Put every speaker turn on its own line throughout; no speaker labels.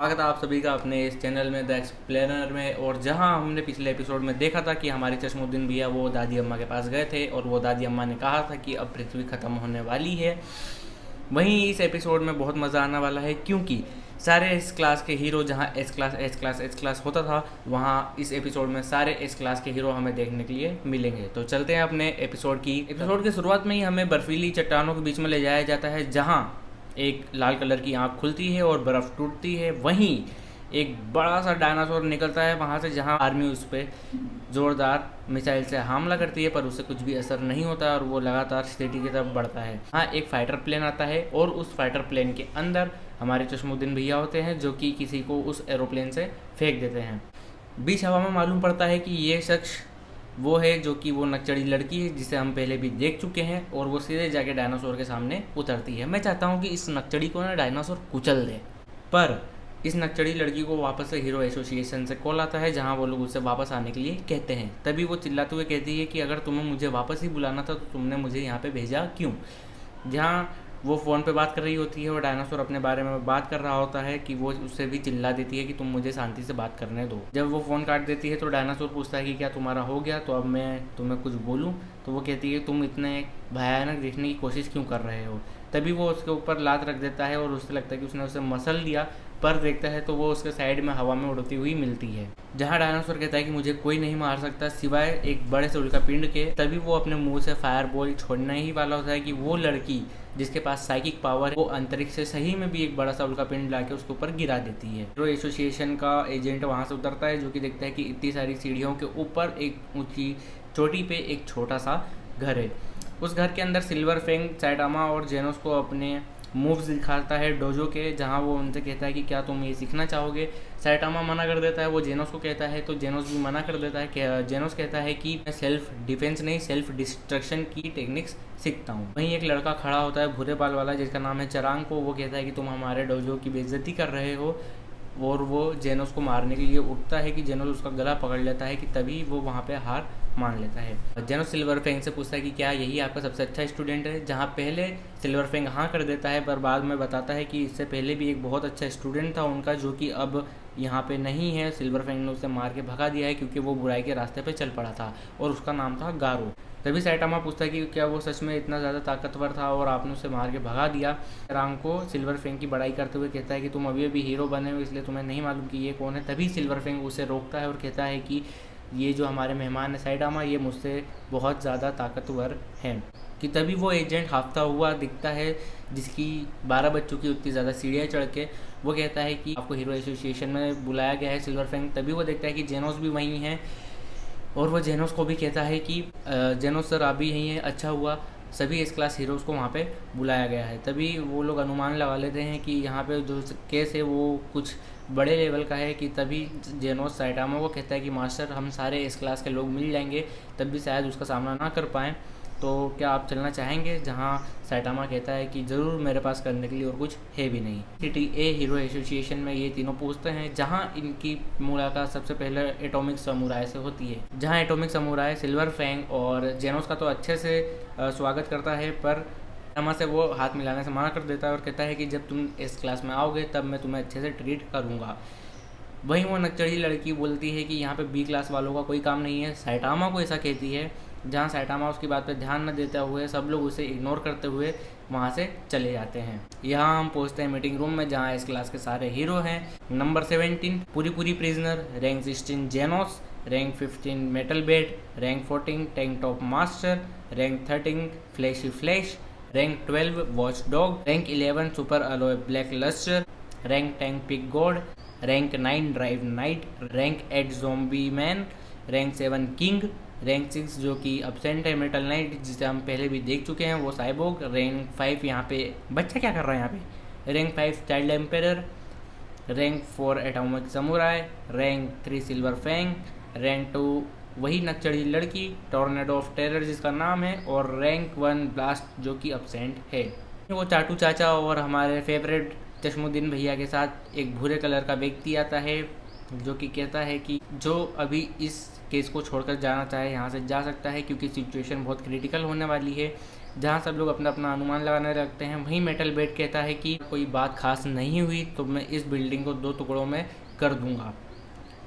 स्वागत है आप सभी का अपने इस चैनल में द एक्सप्लेनर में। और जहां हमने पिछले एपिसोड में देखा था कि हमारे चश्मुद्दीन भैया वो दादी अम्मा के पास गए थे और वो दादी अम्मा ने कहा था कि अब पृथ्वी ख़त्म होने वाली है। वहीं इस एपिसोड में बहुत मज़ा आने वाला है क्योंकि सारे एस क्लास के हीरो जहां एस क्लास होता था, वहां इस एपिसोड में सारे एस क्लास के हीरो हमें देखने के लिए मिलेंगे। तो चलते हैं अपने एपिसोड की शुरुआत में ही हमें बर्फीली चट्टानों के बीच में ले जाया जाता है, जहां एक लाल कलर की आँख खुलती है और बर्फ़ टूटती है। वहीं एक बड़ा सा डायनासोर निकलता है वहाँ से, जहाँ आर्मी उस पर ज़ोरदार मिसाइल से हमला करती है पर उससे कुछ भी असर नहीं होता और वो लगातार सिटी की तरफ बढ़ता है। हाँ, एक फाइटर प्लेन आता है और उस फाइटर प्लेन के अंदर हमारे चश्मुद्दीन भैया होते हैं जो कि किसी को उस एरोप्लेन से फेंक देते हैं। बीच हवा में मालूम पड़ता है कि ये शख्स वो है जो कि वो नकचड़ी लड़की है जिसे हम पहले भी देख चुके हैं, और वो सीधे जाके डायनासोर के सामने उतरती है। मैं चाहता हूँ कि इस नकचड़ी को ना डायनासोर कुचल दे, पर इस नकचड़ी लड़की को वापस से हीरो एसोसिएशन से कॉल आता है जहाँ वो लोग उससे वापस आने के लिए कहते हैं। तभी वो चिल्लाते हुए कहती है कि अगर तुम्हें मुझे वापस ही बुलाना था तो तुमने मुझे यहाँ पे भेजा क्यों। जहाँ वो फ़ोन पे बात कर रही होती है और डायनासोर अपने बारे में बात कर रहा होता है कि वो उससे भी चिल्ला देती है कि तुम मुझे शांति से बात करने दो। जब वो फ़ोन काट देती है तो डायनासोर पूछता है कि क्या तुम्हारा हो गया, तो अब मैं तुम्हें कुछ बोलूँ। तो वो कहती है तुम इतने भयानक दिखने की कोशिश क्यों कर रहे हो। तभी वो उसके ऊपर लात रख देता है और उससे लगता है कि उसने उसे मसल दिया, पर देखता है तो वो उसके साइड में हवा में उड़ती हुई मिलती है। जहाँ डायनासोर कहता है कि मुझे कोई नहीं मार सकता सिवाय एक बड़े से उल्कापिंड के। तभी वो अपने मुंह से फायर बॉल छोड़ने ही वाला होता है कि वो लड़की जिसके पास साइकिक पावर है वो अंतरिक्ष से सही में भी एक बड़ा सा उल्कापिंड लाके उसके ऊपर गिरा देती है। हीरो एसोसिएशन का एजेंट वहाँ से उतरता है जो कि देखता है कि इतनी सारी सीढ़ियों के ऊपर एक ऊंची चोटी पे एक छोटा सा घर है। उस घर के अंदर सिल्वर फैंग सैटामा और जेनोस को अपने मूव्स दिखाता है डोजो के, जहाँ वो उनसे कहता है कि क्या तुम ये सीखना चाहोगे। सैटामा मना कर देता है, वो जेनोस को कहता है तो जेनोस भी मना कर देता है कि जेनोस कहता है कि मैं सेल्फ डिफेंस नहीं सेल्फ डिस्ट्रक्शन की टेक्निक्स सीखता हूँ। वहीं एक लड़का खड़ा होता है भूरे बाल वाला जिसका नाम है चरांग को, वो कहता है कि तुम हमारे डोजो की बेइज्जती कर रहे हो, और वो जेनोस को मारने के लिए उठता है कि जेनोस उसका गला पकड़ लेता है कि तभी वो वहाँ पे हार मान लेता है। जेनोस सिल्वर फैंग से पूछता है कि क्या यही आपका सबसे अच्छा स्टूडेंट है, जहाँ पहले सिल्वर फैंग हाँ कर देता है पर बाद में बताता है कि इससे पहले भी एक बहुत अच्छा स्टूडेंट था उनका जो कि अब यहाँ पे नहीं है। सिल्वर फैंग ने उसे मार के भगा दिया है क्योंकि वो बुराई के रास्ते पे चल पड़ा था और उसका नाम था गारो। तभी सैटामा पूछता है कि क्या वो सच में इतना ज़्यादा ताकतवर था और आपने उसे मार के भगा दिया। रांग को सिल्वर फैंग की बड़ाई करते हुए कहता है कि तुम अभी अभी हीरो बने हो इसलिए तुम्हें नहीं मालूम कि ये कौन है। तभी सिल्वर फैंग उसे रोकता है और कहता है कि ये जो हमारे मेहमान है सैटामा, ये मुझसे बहुत ज़्यादा ताकतवर हैं। कि तभी वो एजेंट हाफता हुआ दिखता है जिसकी 12 बज चुकी उतनी ज़्यादा सीढ़ियाँ चढ़ के। वो कहता है कि आपको हीरो एसोसिएशन में बुलाया गया है सिल्वर फैंग। तभी वो देखता है कि जेनोस भी वहीं है और वो जेनोस को भी कहता है कि जेनोस सर आप भी यहीं हैं, अच्छा हुआ सभी एस क्लास हीरोज़ को वहाँ पे बुलाया गया है। तभी वो लोग अनुमान लगा लेते हैं कि यहाँ पे जो केस है वो कुछ बड़े लेवल का है। कि तभी जेनोस सैटामा को कहता है कि मास्टर हम सारे एस क्लास के लोग मिल जाएंगे तब भी शायद उसका सामना ना कर पाएँ, तो क्या आप चलना चाहेंगे। जहाँ सैटामा कहता है कि ज़रूर, मेरे पास करने के लिए और कुछ है भी नहीं। सिटी ए हीरो एसोसिएशन में ये तीनों पूछते हैं, जहाँ इनकी मुलाकात सबसे पहले एटॉमिक समुराय से होती है। जहाँ एटॉमिक समुराय सिल्वर फैंग और जेनोस का तो अच्छे से स्वागत करता है, पर सैटामा से वो हाथ मिलाने से मना कर देता है और कहता है कि जब तुम इस क्लास में आओगे तब मैं तुम्हें अच्छे से ट्रीट करूँगा। वहीं वो नकचड़ी लड़की बोलती है कि यहाँ पे बी क्लास वालों का कोई काम नहीं है, सैटामा को ऐसा कहती है। जहाँ सैटामा उसकी बात पे ध्यान न देते हुए सब लोग उसे इग्नोर करते हुए वहाँ से चले जाते हैं। यहाँ हम पहुँचते हैं मीटिंग रूम में जहाँ इस क्लास के सारे हीरो हैं। Number 17 Puri prisoner, rank 16 Genos, rank 15 metal bat, rank 14 tank top master, rank 13 flashy flash, rank 12 watch dog, rank 11 super alloy black luster, rank 10 pig god, rank 9 drive knight, rank 8 zombie man, rank 7 king, rank 6 जो कि absent है metal night जिसे हम पहले भी देख चुके हैं वो साइबोग, रैंक 5 यहाँ पे बच्चा क्या कर रहा है यहाँ पे, rank 5 Child Emperor, rank 4 Atomic Samurai, rank 3 Silver Fang, rank 2 वही नकचड़ी लड़की टॉर्नेडो ऑफ टेरर जिसका नाम है, और रैंक 1 ब्लास्ट जो कि अब्सेंट है। वो चाटू चाचा और हमारे फेवरेट चश्मुद्दीन भैया के साथ एक भूरे कलर का व्यक्ति आता है जो कि कहता है कि जो अभी इस केस को छोड़कर जाना चाहे यहाँ से जा सकता है क्योंकि सिचुएशन बहुत क्रिटिकल होने वाली है। जहाँ सब लोग अपना अपना अनुमान लगाने लगते हैं। वहीं मेटल बेड कहता है कि कोई बात खास नहीं हुई तो मैं इस बिल्डिंग को 2 टुकड़ों में कर दूंगा।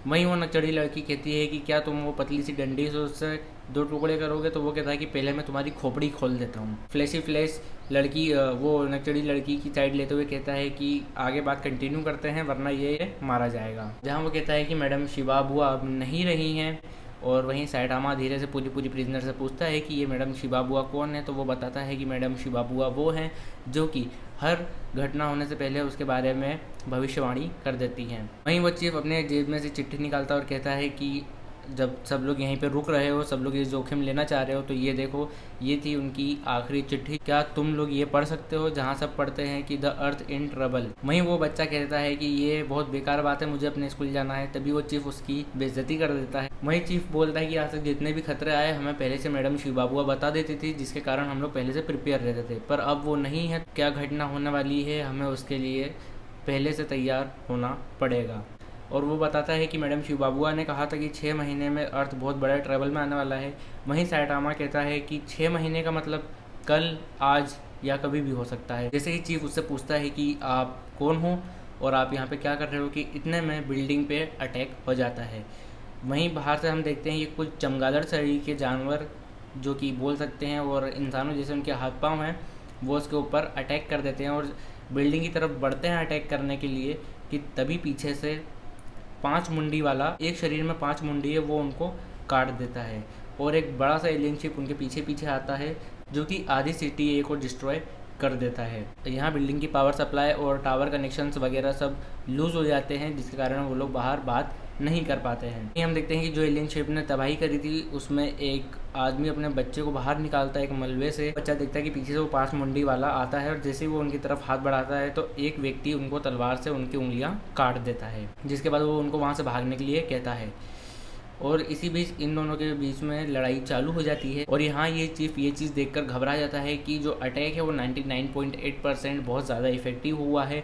वहीं वो नकचढ़ी लड़की कहती है कि क्या तुम वो पतली सी डंडी से उससे 2 टुकड़े करोगे? तो वो कहता है कि पहले मैं तुम्हारी खोपड़ी खोल देता हूँ। फ्लैशी फ्लैश लड़की वो नकचढ़ी लड़की की साइड लेते हुए कहता है कि आगे बात कंटिन्यू करते हैं वरना ये मारा जाएगा। जहाँ वो कहता है कि मैडम शिबाबुआ अब नहीं रही हैं। और वहीं साइटामा धीरे से पूरी प्रिजनर से पूछता है कि ये मैडम शिबाबुआ कौन है? तो वो बताता है कि मैडम शिबाबुआ वो हैं जो कि हर घटना होने से पहले उसके बारे में भविष्यवाणी कर देती हैं। वहीं वो चीफ अपने जेब में से चिट्ठी निकालता और कहता है कि जब सब लोग यहीं पे रुक रहे हो, सब लोग ये जोखिम लेना चाह रहे हो, तो ये देखो, ये थी उनकी आखिरी चिट्ठी, क्या तुम लोग ये पढ़ सकते हो? जहाँ सब पढ़ते हैं कि द अर्थ इन ट्रबल। वहीं वो बच्चा कहता है कि ये बहुत बेकार बात है, मुझे अपने स्कूल जाना है। तभी वो चीफ उसकी बेइज्जती कर देता है। वहीं चीफ बोलता है कि आज तक जितने भी खतरे आए हमें पहले से मैडम शिबाबुआ बता देती थी, जिसके कारण हम लोग पहले से प्रिपेयर रहते थे, पर अब वो नहीं है। क्या घटना होने वाली है हमें उसके लिए पहले से तैयार होना पड़ेगा। और वो बताता है कि मैडम शिबाबुआ ने कहा था कि 6 महीने में अर्थ बहुत बड़े ट्रबल में आने वाला है। वहीं साइटामा कहता है कि 6 महीने का मतलब कल, आज या कभी भी हो सकता है। जैसे ही चीफ उससे पूछता है कि आप कौन हो और आप यहाँ पे क्या कर रहे हो, कि इतने में बिल्डिंग पे अटैक हो जाता है। वहीं बाहर से हम देखते हैं कि कुछ चमगादड़ शरीर के जानवर जो कि बोल सकते हैं और इंसानों जैसे उनके हाथ पाँव हैं, वो उसके ऊपर अटैक कर देते हैं और बिल्डिंग की तरफ बढ़ते हैं अटैक करने के लिए, कि तभी पीछे से 5 मुंडी वाला, एक शरीर में 5 मुंडी है, वो उनको काट देता है और एक बड़ा सा एलियन शिप उनके पीछे पीछे आता है जो कि आधी सिटी ए को डिस्ट्रॉय कर देता है। यहाँ बिल्डिंग की पावर सप्लाई और टावर कनेक्शंस वगैरह सब लूज हो जाते हैं, जिसके कारण वो लोग बाहर बात नहीं कर पाते हैं। हम देखते हैं कि जो एलियन शिप ने तबाही करी थी उसमें एक आदमी अपने बच्चे को बाहर निकालता है एक मलबे से। बच्चा देखता है कि पीछे से वो 5 मुंडी वाला आता है और जैसे ही वो उनकी तरफ हाथ बढ़ाता है तो एक व्यक्ति उनको तलवार से उनकी उंगलियां काट देता है, जिसके बाद वो उनको वहां से भागने के लिए कहता है। और इसी बीच इन दोनों के बीच में लड़ाई चालू हो जाती है और यहाँ ये चीफ ये चीज़ देखकर घबरा जाता है कि जो अटैक है वो 99.8% बहुत ज़्यादा इफेक्टिव हुआ है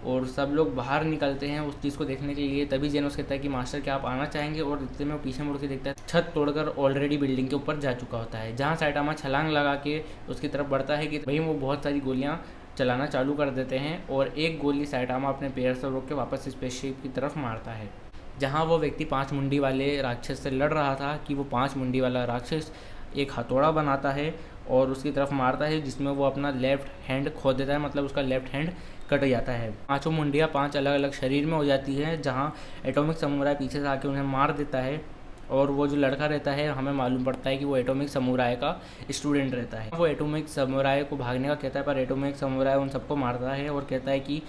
और सब लोग बाहर निकलते हैं उस चीज़ को देखने के लिए। तभी जेनोस कहता है कि मास्टर क्या आप आना चाहेंगे? और इतने में वो पीछे मुड़ के देखता है, छत तोड़कर ऑलरेडी बिल्डिंग के ऊपर जा चुका होता है। जहाँ साइटामा छलांग लगा के उसकी तरफ बढ़ता है कि वहीं वो बहुत सारी गोलियाँ चलाना चालू कर देते हैं और एक गोली साइटामा अपने पैर से रोक के वापस स्पेसशिप की तरफ मारता है। जहाँ वो व्यक्ति 5 मुंडी वाले राक्षस से लड़ रहा था कि वो 5 मुंडी वाला राक्षस एक हथौड़ा बनाता है और उसकी तरफ मारता है, जिसमें वो अपना लेफ्ट हैंड खो देता है, मतलब उसका लेफ्ट हैंड कट जाता है। 5 मुंडियाँ 5 अलग अलग शरीर में हो जाती है। जहाँ एटॉमिक समुराई पीछे से आके उन्हें मार देता है और वो जो लड़का रहता है हमें मालूम पड़ता है कि वो एटॉमिक समुराई का स्टूडेंट रहता है। वो एटॉमिक समुराई को भागने का कहता है, पर एटॉमिक समुराई उन सबको मारता है और कहता है कि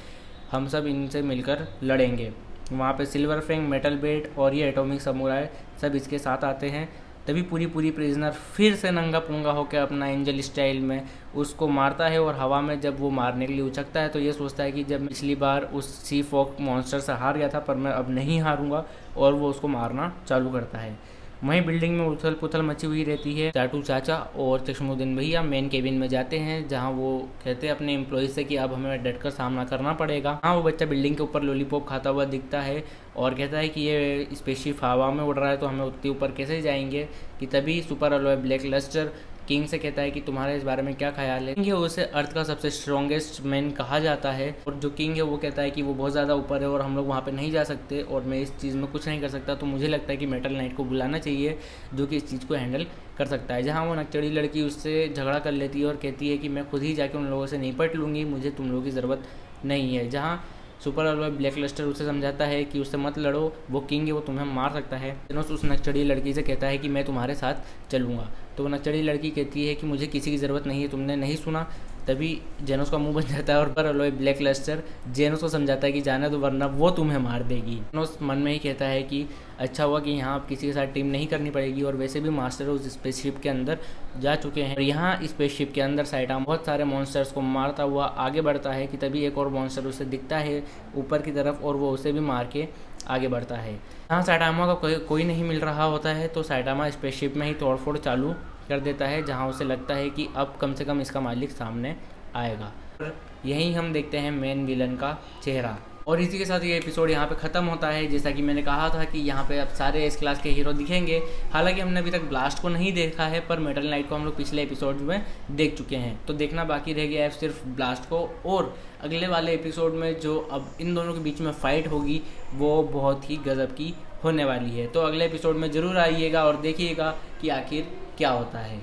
हम सब इनसे मिलकर लड़ेंगे। वहाँ पे सिल्वर फैंग, मेटल बेड और ये एटॉमिक समुराई सब इसके साथ आते हैं। तभी पूरी प्रिजनर फिर से नंगा पुंगा होकर अपना एंजल स्टाइल में उसको मारता है और हवा में जब वो मारने के लिए उछकता है तो ये सोचता है कि जब पिछली बार उस सी फॉक मॉन्स्टर से हार गया था पर मैं अब नहीं हारूंगा, और वो उसको मारना चालू करता है। वहीं बिल्डिंग में उथल पुथल मची हुई रहती है। चाटू चाचा और चश्मुद्दीन भैया मेन केबिन में जाते हैं, जहां वो कहते हैं अपने एम्प्लॉय से कि अब हमें डटकर सामना करना पड़ेगा। हाँ, वो बच्चा बिल्डिंग के ऊपर लॉलीपॉप खाता हुआ दिखता है और कहता है कि ये स्पेसशिप हवा में उड़ रहा है तो हमें उतने ऊपर कैसे जाएंगे। कि तभी super alloy black luster King से कहता है कि तुम्हारे इस बारे में क्या ख्याल है। किंग है उसे अर्थ का सबसे स्ट्रॉन्गेस्ट मैन कहा जाता है और जो किंग है वो कहता है कि वो बहुत ज़्यादा ऊपर है और हम लोग वहाँ पे नहीं जा सकते और मैं इस चीज़ में कुछ नहीं कर सकता। तो मुझे लगता है कि मेटल नाइट को बुलाना चाहिए जो कि इस चीज़ को हैंडल कर सकता है। जहाँ वो नकचड़ी लड़की उससे झगड़ा कर लेती है और कहती है कि मैं खुद ही जाके उन लोगों से निपट लूँगी, मुझे तुम लोगों की ज़रूरत नहीं है। जहाँ सुपर अलॉय ब्लैक लस्टर उसे समझाता है कि उससे मत लड़ो, वो किंग है, वो तुम्हें मार सकता है। जेनोस उस नकचड़ी लड़की से कहता है कि मैं तुम्हारे साथ चलूँगा। तो वो नकचड़ी लड़की कहती है कि मुझे किसी की ज़रूरत नहीं है, तुमने नहीं सुना। तभी जेनोस का मुंह बन जाता है और पर अलॉय ब्लैक लस्टर जेनोस को समझाता है कि जाने दो वरना वो तुम्हें मार देगी। जेनोस मन में ही कहता है कि अच्छा हुआ कि यहाँ किसी के साथ टीम नहीं करनी पड़ेगी और वैसे भी मास्टर उस स्पेसशिप के अंदर जा चुके हैं। और यहाँ स्पेसशिप के अंदर साइटामा बहुत सारे मॉन्स्टर्स को मारता हुआ आगे बढ़ता है कि तभी एक और मॉन्स्टर उसे दिखता है ऊपर की तरफ और वो उसे भी मार के आगे बढ़ता है। यहाँ साइटामा का कोई नहीं मिल रहा होता है तो साइटामा स्पेसशिप में ही तोड़फोड़ चालू कर देता है, जहाँ उसे लगता है कि अब कम से कम इसका मालिक सामने आएगा। यहीं हम देखते हैं मेन विलन का चेहरा। और इसी के साथ ये एपिसोड यहाँ पे ख़त्म होता है। जैसा कि मैंने कहा था कि यहाँ पे अब सारे एस क्लास के हीरो दिखेंगे। हालांकि हमने अभी तक ब्लास्ट को नहीं देखा है, पर मेटल नाइट को हम लोग पिछले एपिसोड में देख चुके हैं। तो देखना बाकी रह गया है सिर्फ ब्लास्ट को। और अगले वाले एपिसोड में जो अब इन दोनों के बीच में फ़ाइट होगी वो बहुत ही गज़ब की होने वाली है। तो अगले एपिसोड में ज़रूर आइएगा और देखिएगा कि आखिर क्या होता है।